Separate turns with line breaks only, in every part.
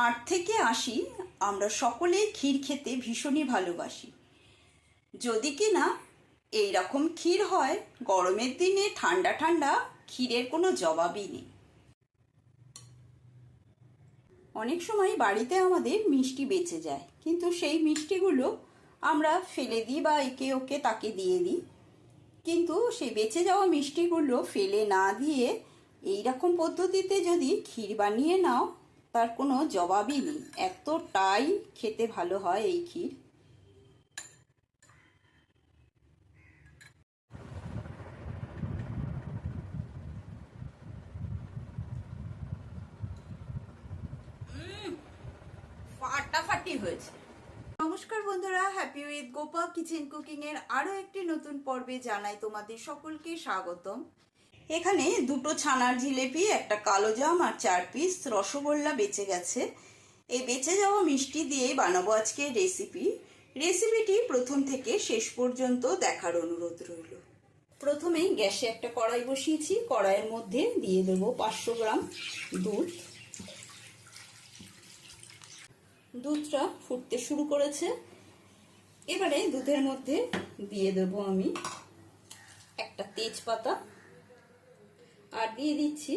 8 থেকে 80 আমরা সকলেই ক্ষীর খেতে ভীষণই ভালোবাসি। যদি কি না এইরকম ক্ষীর হয় গরমের দিনে, ঠান্ডা ঠান্ডা ক্ষীরের কোনো জবাবই নেই। অনেক সময় বাড়িতে আমাদের মিষ্টি বেঁচে যায়, কিন্তু সেই মিষ্টিগুলো আমরা ফেলে দিই বা একে ওকে তাকে দিয়ে দিই। কিন্তু সেই বেঁচে যাওয়া মিষ্টিগুলো ফেলে না দিয়ে এইরকম পদ্ধতিতে যদি ক্ষীর বানিয়ে নাও, তার কোনো জবাবই নেই। এতটাই খেতে ভালো হয় এই ক্ষীর। ফাটাফাটি হয়েছে। নমস্কার বন্ধুরা, happy with Gopa kitchen cooking এর আরো একটি নতুন পর্বে জানাই তোমাদের সকলকে স্বাগতম। এখানে দুটো ছানার জিলেপি, একটা কালোজাম আর 4 পিস রসগোল্লা বেঁচে গেছে। এই বেঁচে যাওয়া মিষ্টি দিয়েই বানাবো আজকে রেসিপিটি প্রথম থেকে শেষ পর্যন্ত দেখার অনুরোধ রইল। প্রথমেই গ্যাসে একটা কড়াই বসিয়েছি। কড়াইয়ের মধ্যে দিয়ে দেবো 500 গ্রাম দুধ। দুধটা ফুটতে শুরু করেছে। এবারে দুধের মধ্যে দিয়ে দেব আমি একটা তেজপাতা, আর দিয়ে দিচ্ছি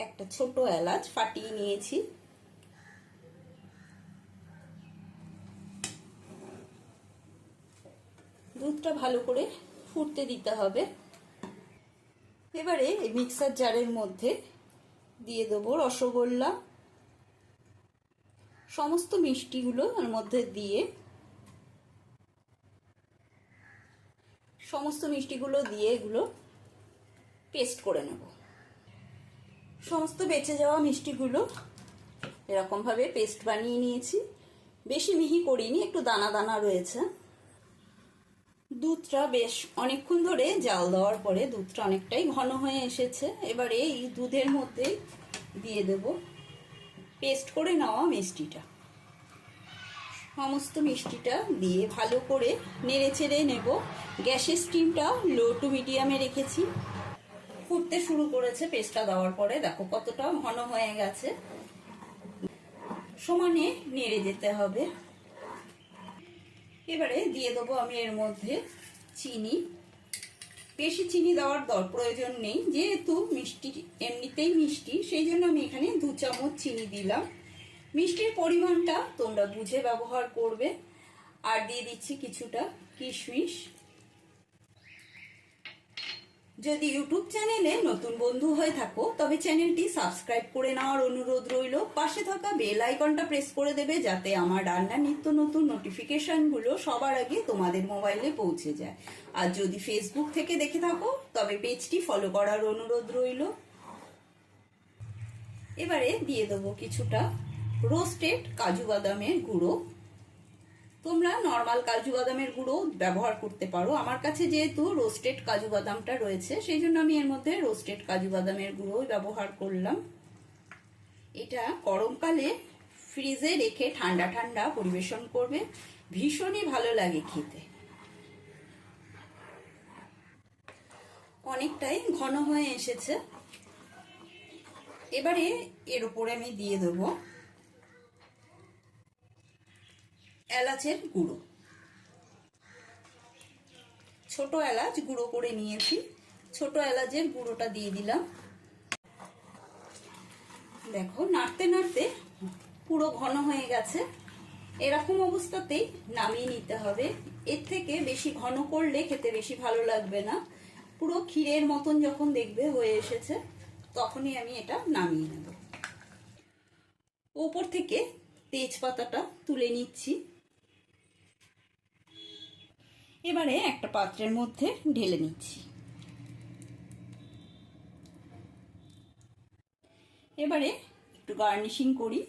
একটা ছোট এলাচ ফাটিয়ে নিয়েছি। দুধটা ভালো করে ফুটতে দিতে হবে। এবারে এই মিক্সার জারের মধ্যে দিয়ে দেবো রসগোল্লা। সমস্ত মিষ্টিগুলো এর মধ্যে দিয়ে এগুলো পেস্ট করে নেব। সমস্ত বেঁচে যাওয়া মিষ্টিগুলো এরকম ভাবে পেস্ট বানিয়ে নিয়েছি। বেশি মিহি করিনি, একটু দানা দানা রয়েছে। দুধটা বেশ অনেকক্ষণ ধরে জাল দেওয়ার পরে দুধটা অনেকটাই ঘন হয়ে এসেছে। এবারে এই দুধের মধ্যে দিয়ে দেব পেস্ট করে নেওয়া মিষ্টিটা। সমস্ত মিষ্টিটা দিয়ে ভালো করে নেড়ে চেড়ে নেব। গ্যাসের স্টিমটা লো টু মিডিয়ামে রেখেছি। ফুটতে শুরু করেছে পেস্টটা দেওয়ার পরে, দেখো কতটা ঘন হয়ে গেছে। সমানে নেড়ে যেতে হবে। এবারে দিয়ে দেবো আমি এর মধ্যে চিনি। বেশি চিনি দেওয়ার প্রয়োজন নেই, যেহেতু মিষ্টি এমনিতেই মিষ্টি, সেই জন্য আমি এখানে 2 চামচ চিনি দিলাম। মিষ্টির পরিমাণটা তোমরা বুঝে ব্যবহার করবে। আর দিয়ে দিচ্ছি কিছুটা কিশমিশ। যদি ইউটিউব চ্যানেলে নতুন বন্ধু হয়ে থাকো তবে চ্যানেলটি সাবস্ক্রাইব করে নেওয়ার অনুরোধ রইল। পাশে থাকা বেল আইকনটা প্রেস করে দেবে, যাতে আমার রান্নার নিত্য নতুন নোটিফিকেশনগুলো সবার আগে তোমাদের মোবাইলে পৌঁছে যায়। আর যদি ফেসবুক থেকে দেখে থাকো তবে পেজটি ফলো করার অনুরোধ রইল। এবারে দিয়ে দেবো কিছুটা রোস্টেড কাজু বাদামের গুঁড়ো। তোমরা নর্মাল কাজু বাদামের গুঁড়ো ব্যবহার করতে পারো। আমার কাছে যেহেতু রোস্টেড কাজু বাদামটা রয়েছে, সেই জন্য আমি এর মধ্যে রোস্টেড কাজু বাদামের গুঁড়ো ব্যবহার করলাম। এটা গরমকালে ফ্রিজে রেখে ঠান্ডা ঠান্ডা পরিবেশন করবে, ভীষণই ভালো লাগে খেতে। অনেকটাই ঘন হয়ে এসেছে। এবারে এর উপরে আমি দিয়ে দেবো এলাচের গুঁড়ো। ছোট এলাচ গুঁড়ো করে নিয়েছি, ছোট এলাচের গুঁড়োটা দিয়ে দিলাম। দেখো নাড়তে নাড়তে পুরো ঘন হয়ে গেছে। এরকম অবস্থাতেই নামিয়ে নিতে হবে। এর থেকে বেশি ঘন করলে খেতে বেশি ভালো লাগবে না। পুরো ক্ষীরের মতন যখন দেখবে হয়ে এসেছে, তখনই আমি এটা নামিয়ে নেব। উপর থেকে তেজপাতাটা তুলে নিচ্ছি। এবারে একটা পাত্রের মধ্যে ঢেলে নিচ্ছি। এবারে একটু গার্নিশিং করি।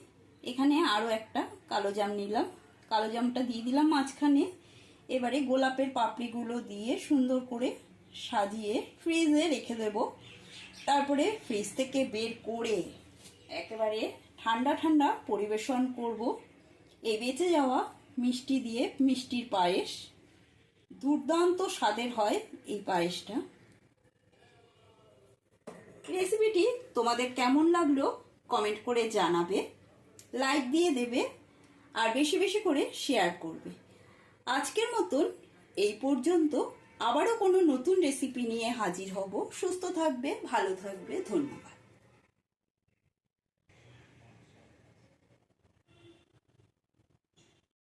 এখানে আরো একটা কালোজাম নিলাম, কালোজামটা দিয়ে দিলাম মাঝখানে। এবারে গোলাপের পাপড়িগুলো দিয়ে সুন্দর করে সাজিয়ে ফ্রিজে রেখে দেব। তারপরে ফ্রিজ থেকে বের করে একেবারে ঠান্ডা ঠান্ডা পরিবেশন করব এই বেঁচে যাওয়া মিষ্টি দিয়ে। মিষ্টির পায়েস দুর্দান্ত স্বাদের হয় এই পায়েসটা। রেসিপিটি তোমাদের কেমন লাগলো কমেন্ট করে জানাবে, লাইক দিয়ে দেবে আর বেশি বেশি করে শেয়ার করবে। আজকের মতন এই পর্যন্ত। আবারও কোনো নতুন রেসিপি নিয়ে হাজির হব। সুস্থ থাকবে, ভালো থাকবে, ধন্যবাদ।